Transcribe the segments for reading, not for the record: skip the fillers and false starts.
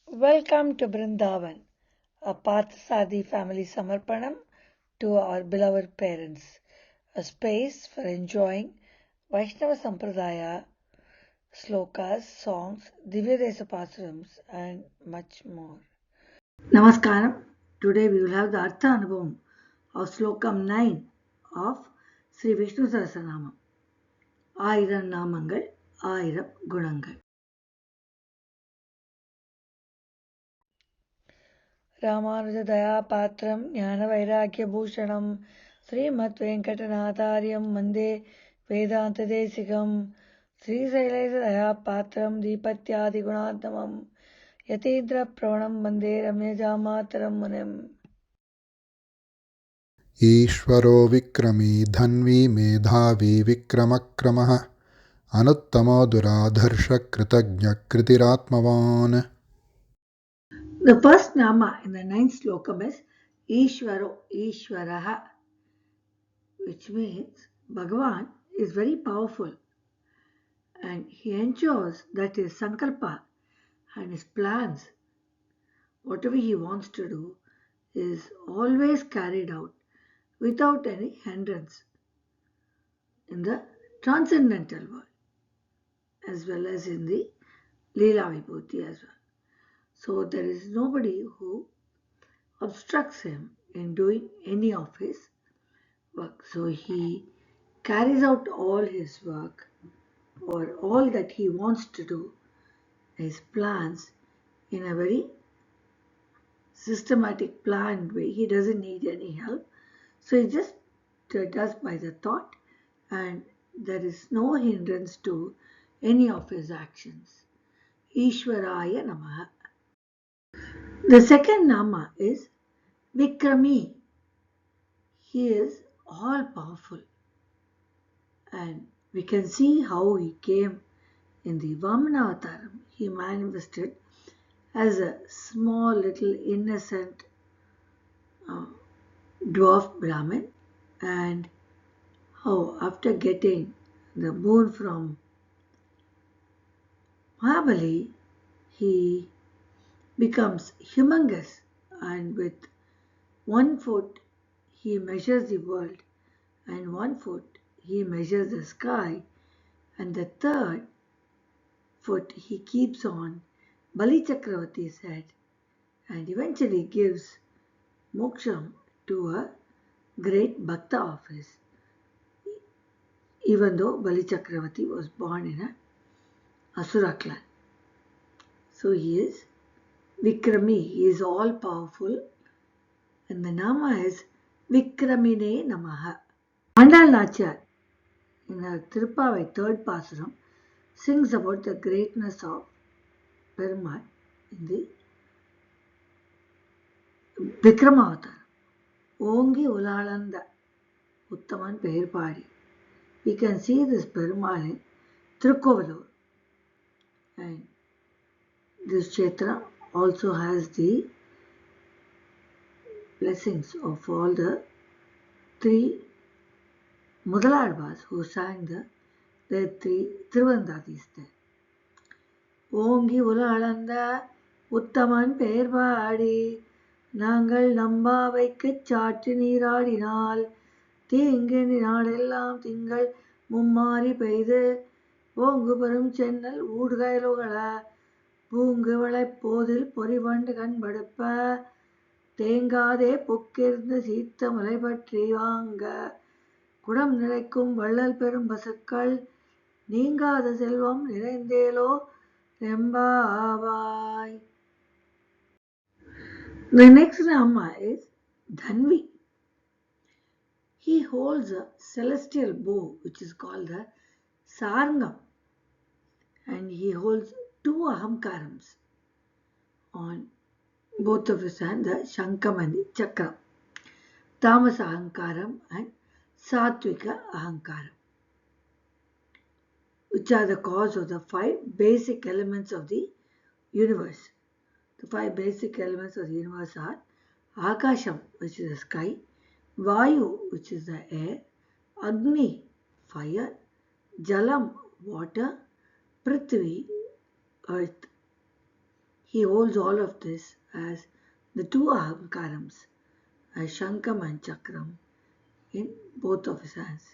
Welcome to Brindavan, a Parthasadi family Samarpanam to our beloved parents, a space for enjoying Vaishnava Sampradaya, slokas, songs, Divya Desapasurams, and much more. Namaskaram. Today we will have the artham of Slokam 9 of Sri Vishnu Sahasranamam. Ayiram Namangal, Ayiram Gunangal. रामानुजदयापात्रं ज्ञानवैराग्यभूषणं श्रीमद्वेङ्कटनाथार्यं वन्दे वेदान्तदेशिकं श्रीशैलेशदयापात्रं दीपत्यादिगुणात्मकं यतीन्द्रप्रवणं वन्दे रम्यजामातरं मुनिम् ईश्वरो विक्रमी धन्वी मेधावी विक्रमक्रमः अनुत्तमो दुराधर्षकृतज्ञकृतिरात्मवान्. The first nama in the ninth slokam is Ishvaro, Ishvaraha, which means Bhagavan is very powerful and he ensures that his sankalpa and his plans, whatever he wants to do, is always carried out without any hindrance in the transcendental world as well as in the Leela Vibhuti as well. So there is nobody who obstructs him in doing any of his work. So he carries out all his work or all that he wants to do, his plans, in a very systematic, planned way. He doesn't need any help. So he just does by the thought, and there is no hindrance to any of his actions. Ishwaraya Namaha. The second Nama is Vikrami. He is all powerful, and we can see how he came in the Vamana Avtaram. He manifested as a small little innocent dwarf Brahmin, and how after getting the boon from Mahabali, he becomes humongous, and with 1 foot he measures the world, and 1 foot he measures the sky, and the third foot he keeps on Bali Chakravati's head, and eventually gives moksham to a great bhakta of his, even though Bali Chakravati was born in a Asura clan. So he is Vikrami, he is all powerful, and the Nama is Vikramine Namaha. Andal Nachar in her Tirupavai third Pasuram sings about the greatness of Perumal in the Vikramavatar. Ongi Ulalanda Uttaman Perpadi. We can see this Perumal in Tirukovalur, and this Kshetra also has the blessings of all the three Mudaladvas who sang the three Tiruvandadis there. ஓங்கி உலகளந்த உத்தமன் பெயர் பாடி நாங்கள் நம்பாவைக்குச் சாற்றி நீராடினால் தீங்கு நாடெல்லாம் திங்கள் மும்மாறி பெய்து ஓங்கு பெரும் சென்னல் ஊடுகயலுகள பூங்கு வளைப்போதில் பொறிவண்டு கண்படுப்ப தேங்காதே பொக்கிருந்து சீத்த முலை பற்றி வாங்க குடம் நிறைக்கும் வள்ளல் பெரும் பசுக்கள் நீங்காத செல்வம் நிறைந்தேலோ ரெம்பாவாய். The next Nama is Dhanvi. He holds a celestial bow which is called the Sarngam, and he holds 2 ahamkarams on both of his hands, the Shankam and the Chakram, Tamas ahankaram and Satvika ahankaram, which are the cause of the 5 basic elements of the universe. The 5 basic elements of the universe are Akasham, which is the sky, Vayu, which is the air, Agni, fire, Jalam, water, Prithvi, earth. He holds all of this as the two ahamkarams, as Shankam and Chakram, in both of his hands.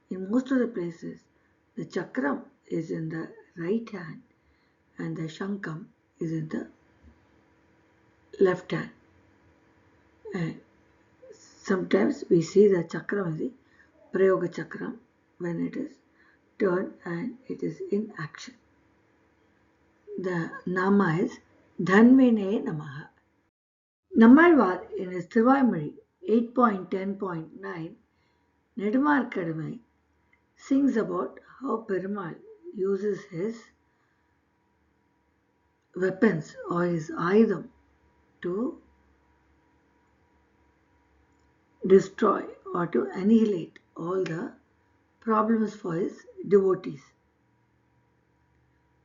In most of the places, the Chakram is in the right hand and the Shankam is in the left hand. And sometimes we see the Chakram is the Prayoga Chakram when it is turned and it is in action. The Nama is Dhanvine Namaha. Nammalvar in his Thiruvaimozhi 8.10.9 Nedumarkadamai sings about how Perumal uses his weapons or his Ayiram to destroy or to annihilate all the problems for his devotees.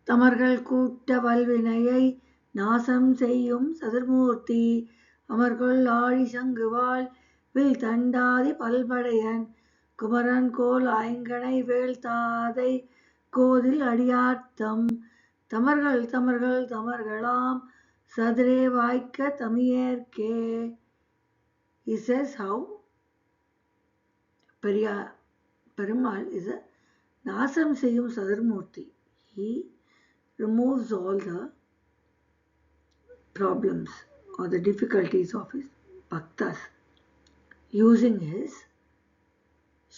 தமர்கள் கூட்ட வல்வினையை நாசம் செய்யும் சதுர்மூர்த்தி அமர்கள் ஆழி சங்குவாள் will தண்டாதி பல்படையன் Kumaran கோல் ஐங்கனை வேள்தாதை கோதில் அடியார்த்தம் தமர்கள் தமர்கள் தமர்களாம் சதுரே வாய்க்க தமியேற்கே. He says how Perumal is a Nasam Seyum Sadharmurti. He removes all the problems or the difficulties of his bhaktas using his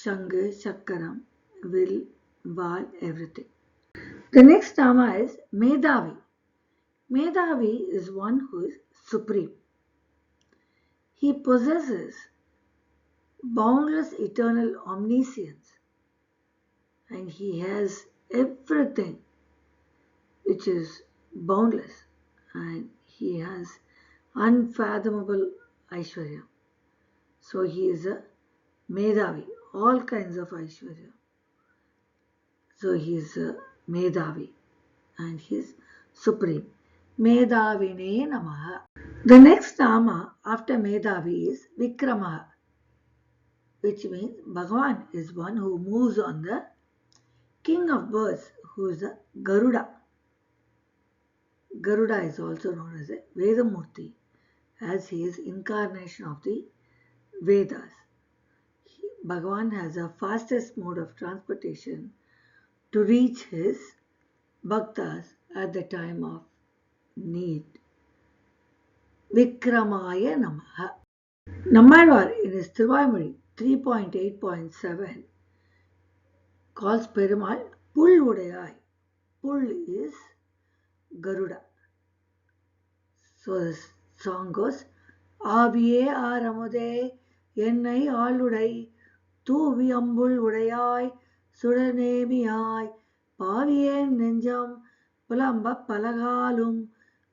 Shanga, Chakaram, will, Val, everything. The next Nama is Medhavi. Medhavi is one who is supreme. He possesses boundless eternal omniscience and he has everything which is boundless and he has unfathomable Aishwarya. So he is a Medhavi, all kinds of Aishwarya. So he is a Medhavi and he is supreme. Medhavine Namaha. The next Nama after Medhavi is Vikramaha, which means Bhagavan is one who moves on the king of birds, who is the Garuda. Garuda is also known as a Vedamurti, as he is incarnation of the Vedas. Bhagavan has a fastest mode of transportation to reach his bhaktas at the time of need. Vikramaya Namaha. Nammalvar in his Thiruvaimozhi 3.8.7 calls Perumal Pul Udayai. Pul is Garuda. So the song goes, Aviye Aramude Ennai Aludai Tuvi Ambul Udayai Sudanemiyai Paviyen Nenjam Pulamba Palagalum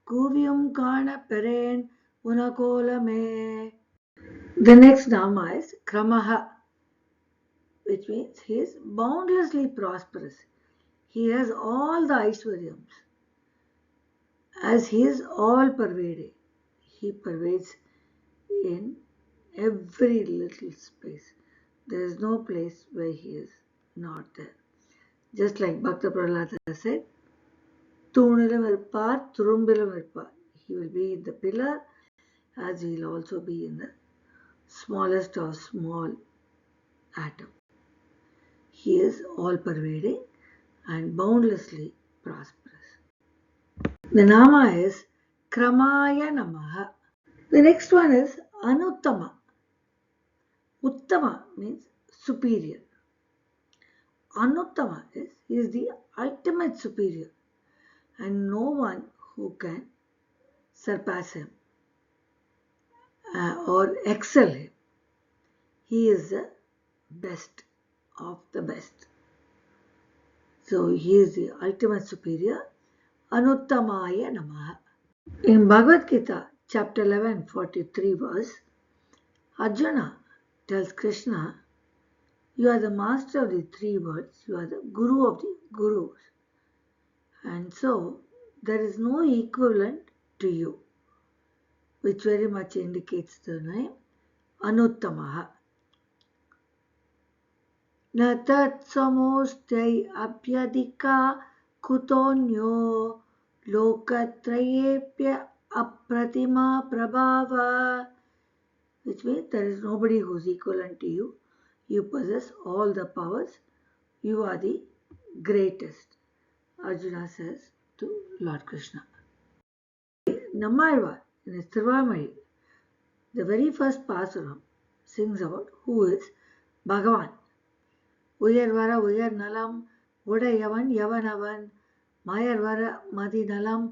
Kuviyum Kana Peren Unakolame. The next Nama is Kramaha, which means he is boundlessly prosperous. He has all the Aishwaryams. As he is all pervading, he pervades in every little space. There is no place where he is not there. Just like Bhakta Prahlada said, Thunilam irpar, Thurumbilam irpar. He will be in the pillar as he will also be in the smallest of small atom. He is all pervading and boundlessly prosperous. The Nama is Kramaya Namaha. The next one is Anuttama. Uttama means superior. Anuttama is he is the ultimate superior and no one who can surpass him or excel him. He is the best of the best. So he is the ultimate superior. Anuttamaya Namaha. In Bhagavad Gita, chapter 11, 43 verse, Arjuna tells Krishna, you are the master of the three worlds, you are the guru of the gurus. And so, there is no equivalent to you, which very much indicates the name Anuttamaha. Na tat samostai abhyadika kutonyo Lokatrayepya apratima prabhava, which means there is nobody who's equivalent to you. You possess all the powers. You are the greatest, Arjuna says to Lord Krishna. Nammalvar in his Tiruvamazhi, the very first Pasuram, sings about who is Bhagavan. உயர்வர உயர் நலம் உடையவன் எவனவன் மயர்வர மதிநலம்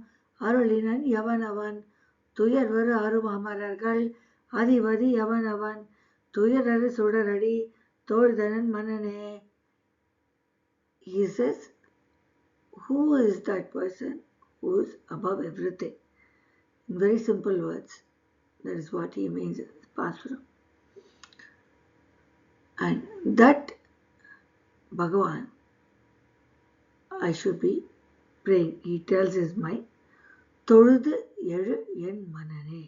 அருளினன் எவனவன் துயர்வரு அரும் அமரர்கள் அதிபதி எவனவன் துயரரு சுடரடி தோழ்தனன் மன்னனே. He says, who is that person who is above everything? In very simple words, that is what he means in this Pasuram. And that Bhagavan I should be praying. He tells his mind, தொழுது எழு என் மனனே.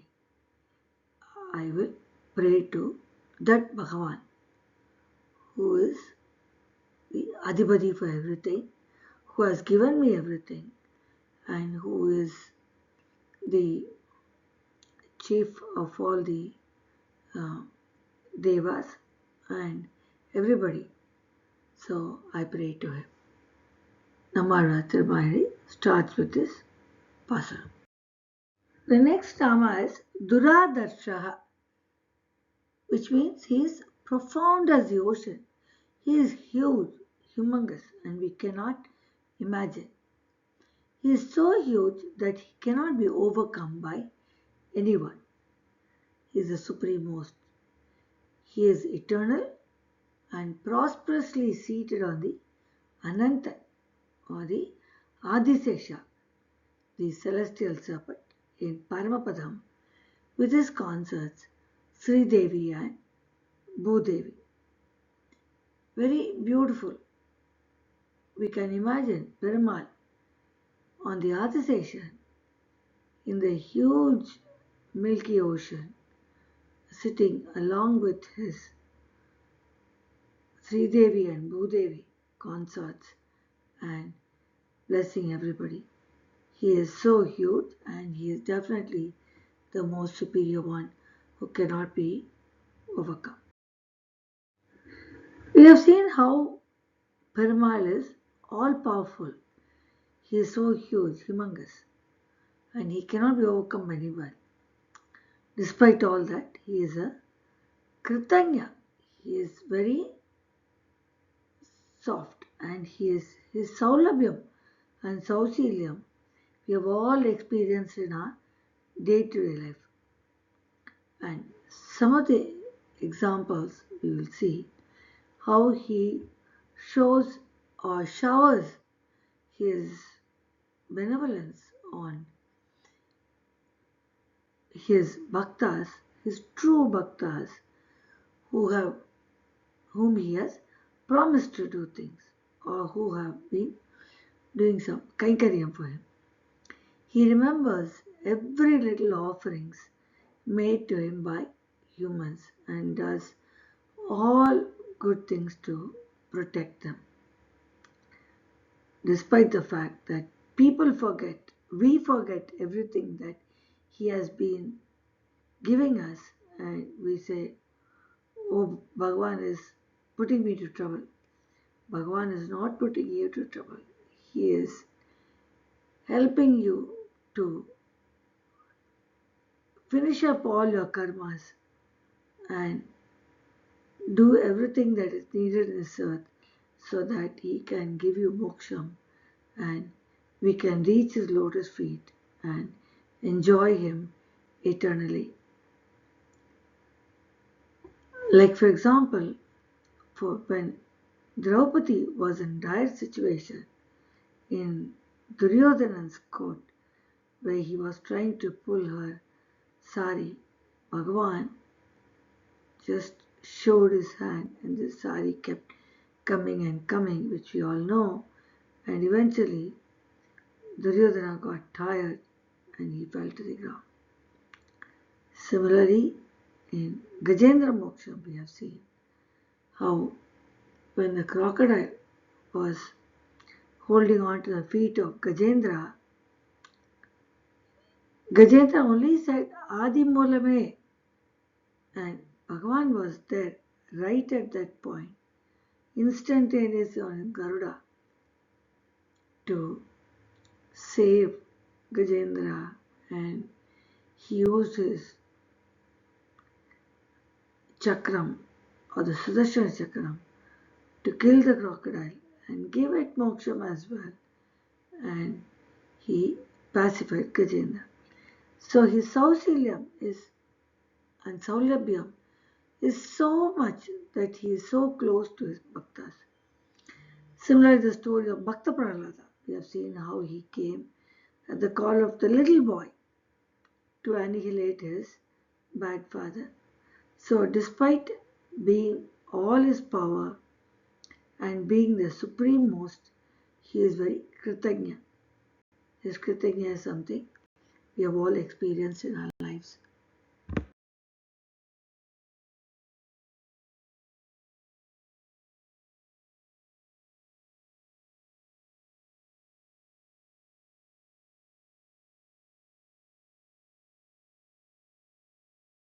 I will pray to that Bhagavan who is the Adhipati for everything, who has given me everything, and who is the chief of all the devas and everybody. So I pray to him. Nammalvar Tirumazhi starts with this Pasuram. The next Nama is Duradarshaha, which means he is profound as the ocean. He is huge, humongous, and we cannot imagine. He is so huge that he cannot be overcome by anyone. He is the supremost. He is eternal and prosperously seated on the Ananta or the Adisesha, the celestial serpent, in Paramapadam with his consorts Sri Devi and Bhudevi. Very beautiful. We can imagine Perumal on the Adisesha in the huge milky ocean, sitting along with his Sri Devi and Bhudevi consorts and blessing everybody. He is so huge and he is definitely the most superior one who cannot be overcome. We have seen how Perumal is all powerful. He is so huge, humongous, and he cannot be overcome by anyone. Despite all that, he is a Kritanya. He is very soft and his Saulabhyam and Saushelyam we have all experienced in our day-to-day life. And some of the examples we will see how he shows or showers his benevolence on his bhaktas, his true bhaktas, whom he has promised to do things or who have been doing some kainkaryam for him. He remembers every little offerings made to him by humans and does all good things to protect them. Despite the fact that people forget, we forget everything that he has been giving us, and we say, oh, Bhagavan is putting me to trouble. Bhagavan is not putting you to trouble. He is helping you to finish up all your karmas and do everything that is needed in this earth so that he can give you moksham and we can reach his lotus feet and enjoy him eternally. Like for example, when Draupadi was in dire situation in Duryodhana's court where he was trying to pull her sari, Bhagavan just showed his hand and the sari kept coming and coming, which we all know, and eventually Duryodhana got tired and he fell to the ground. Similarly, in Gajendra Moksha we have seen how when the crocodile was holding on to the feet of Gajendra, Gajendra only said Adi Molame, and Bhagavan was there right at that point, instantaneously on Garuda to save Gajendra, and he used his chakram or the Sudarshana chakram to kill the crocodile and give it moksham as well, and he pacified Gajendra. So his Sausilyam is and Saulabhyam is so much that he is so close to his bhaktas. Similarly, the story of Bhakta Prahlada, we have seen how he came at the call of the little boy to annihilate his bad father. So, despite being all his power and being the supreme most, he is very Kritagnya. His Kritagnya is something we have all experienced in our lives.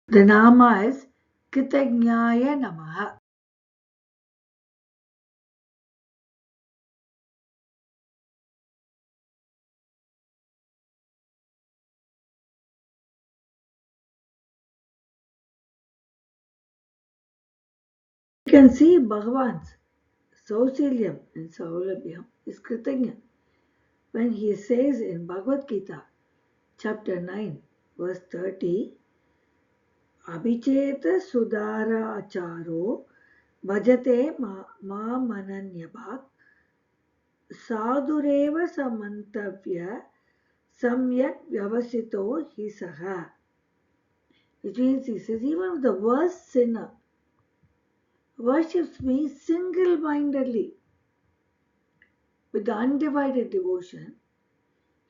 The Nama is Kritagnyaya Namaha. You can see Bhagavan's Sausilyam and Saulabhyam is Kritagnya when he says in Bhagavad Gita, chapter 9, verse 30, Abhicheta Sudara Acharo Bhajate Mananyabhak Sadhureva Samantavya Samyak Vyavasito Hisaha. Which means he says, even if the worst sinner worships me single mindedly with undivided devotion,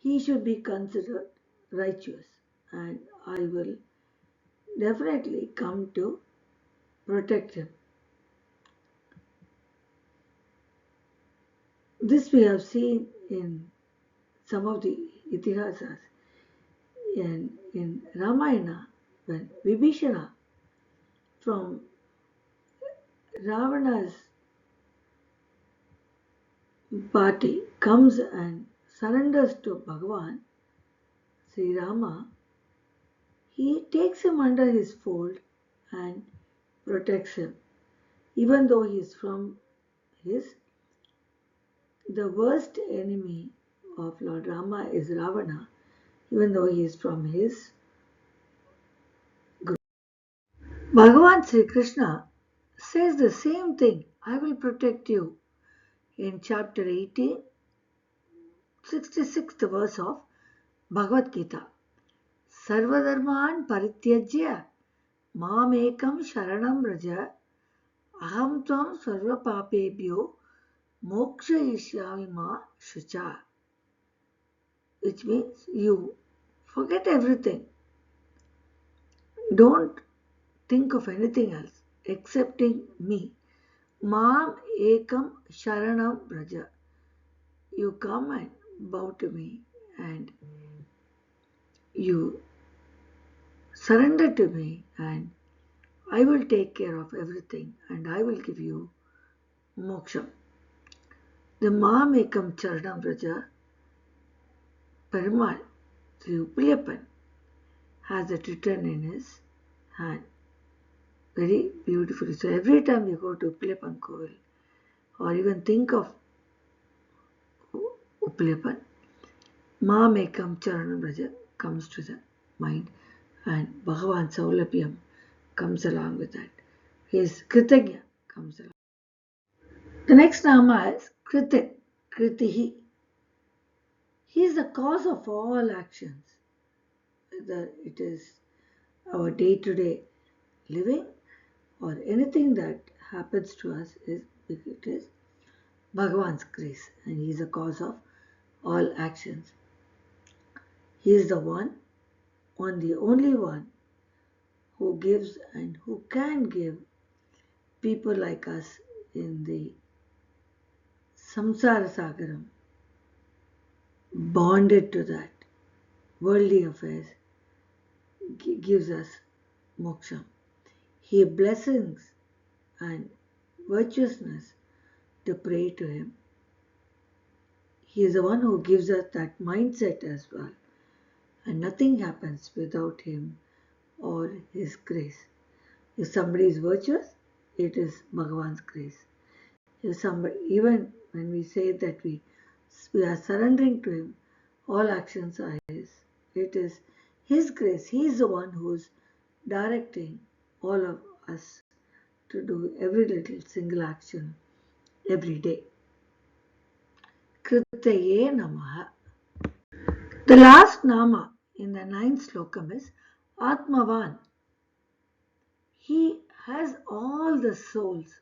he should be considered righteous, and I will definitely come to protect him. This we have seen in some of the Itihasas. In Ramayana, when Vibhishana from Ravana's party comes and surrenders to Bhagavan, Sri Rama, he takes him under his fold and protects him. Even though he is from the worst enemy of Lord Rama is Ravana, even though he is from his group. Bhagavan Sri Krishna says the same thing, I will protect you, in chapter 18, 66th verse of Bhagavad Gita. Sarvadharman parityajya mamekam sharanam raja aham tvam sarva papebhyo mokshayishyami ma shucha. Which means you forget everything. Don't think of anything else excepting me. Mam ekam sharanam raja. You come and bow to me and you surrender to me, and I will take care of everything and I will give you moksha. The Mamekam Charanam Raja Perumal Sri Upilappan has it written in his hand very beautifully. So every time you go to Upilappan Kovil or even think of Upilappan, Mamekam Charanam Raja comes to the mind, and Bhagavan Saulabhyam comes along with that. His Kritagya comes along. The next Nama is Kritik, Kritihi. He is the cause of all actions, whether it is our day-to-day living or anything that happens to us, it is Bhagavan's grace, and he is the cause of all actions. He is the the only one who gives and who can give people like us in the samsara sagaram bonded to that worldly affairs, gives us moksha. He blessings and virtuousness to pray to him. He is the one who gives us that mindset as well. And nothing happens without him or his grace. If somebody is virtuous, it is Bhagavan's grace. If somebody, even when we say that we are surrendering to him, all actions are his. It is his grace. He is the one who is directing all of us to do every little single action every day. Kritaye Namaha. The last Nama in the ninth slokam is Atmavan. He has all the souls.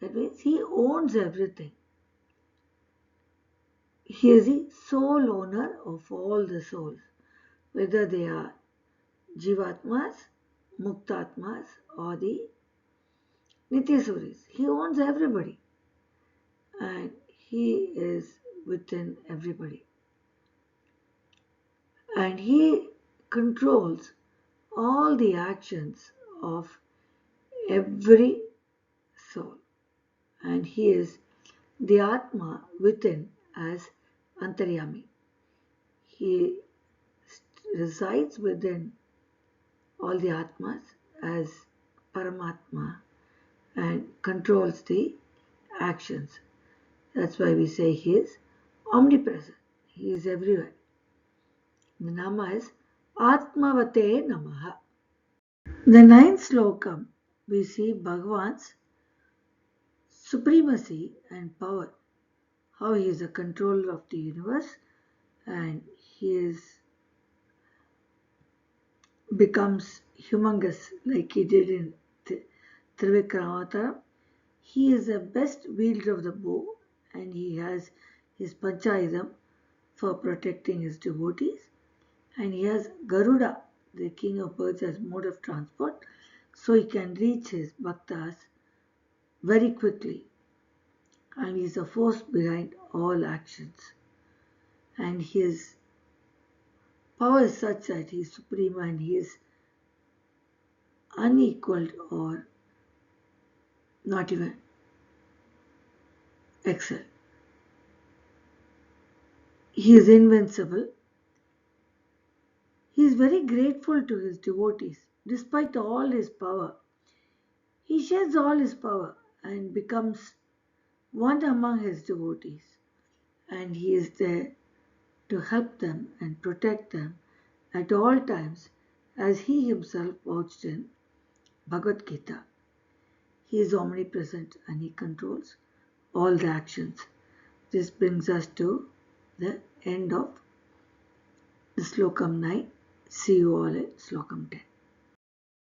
That means he owns everything. He is the sole owner of all the souls, whether they are Jivatmas, Muktatmas, or the Nityasuris. He owns everybody and he is within everybody. And he controls all the actions of every soul. And he is the Atma within as Antaryami. He resides within all the Atmas as Paramatma and controls the actions. That's why we say he is omnipresent. He is everywhere. The Nama is Atmavate Namaha. The ninth slokam, we see Bhagavan's supremacy and power, how he is a controller of the universe and he becomes humongous like he did in Trivikramavatara. He is the best wielder of the bow and he has his Panchayidam for protecting his devotees. And he has Garuda, the king of birds, as mode of transport, so he can reach his bhaktas very quickly. And he is the force behind all actions. And his power is such that he is supreme and he is unequaled or not even excel. He is invincible. He is very grateful to his devotees. Despite all his power, he sheds all his power and becomes one among his devotees. And he is there to help them and protect them at all times, as he himself vouched in Bhagavad Gita. He is omnipresent and he controls all the actions. This brings us to the end of the Slokam 9. See you all in Slokam 10.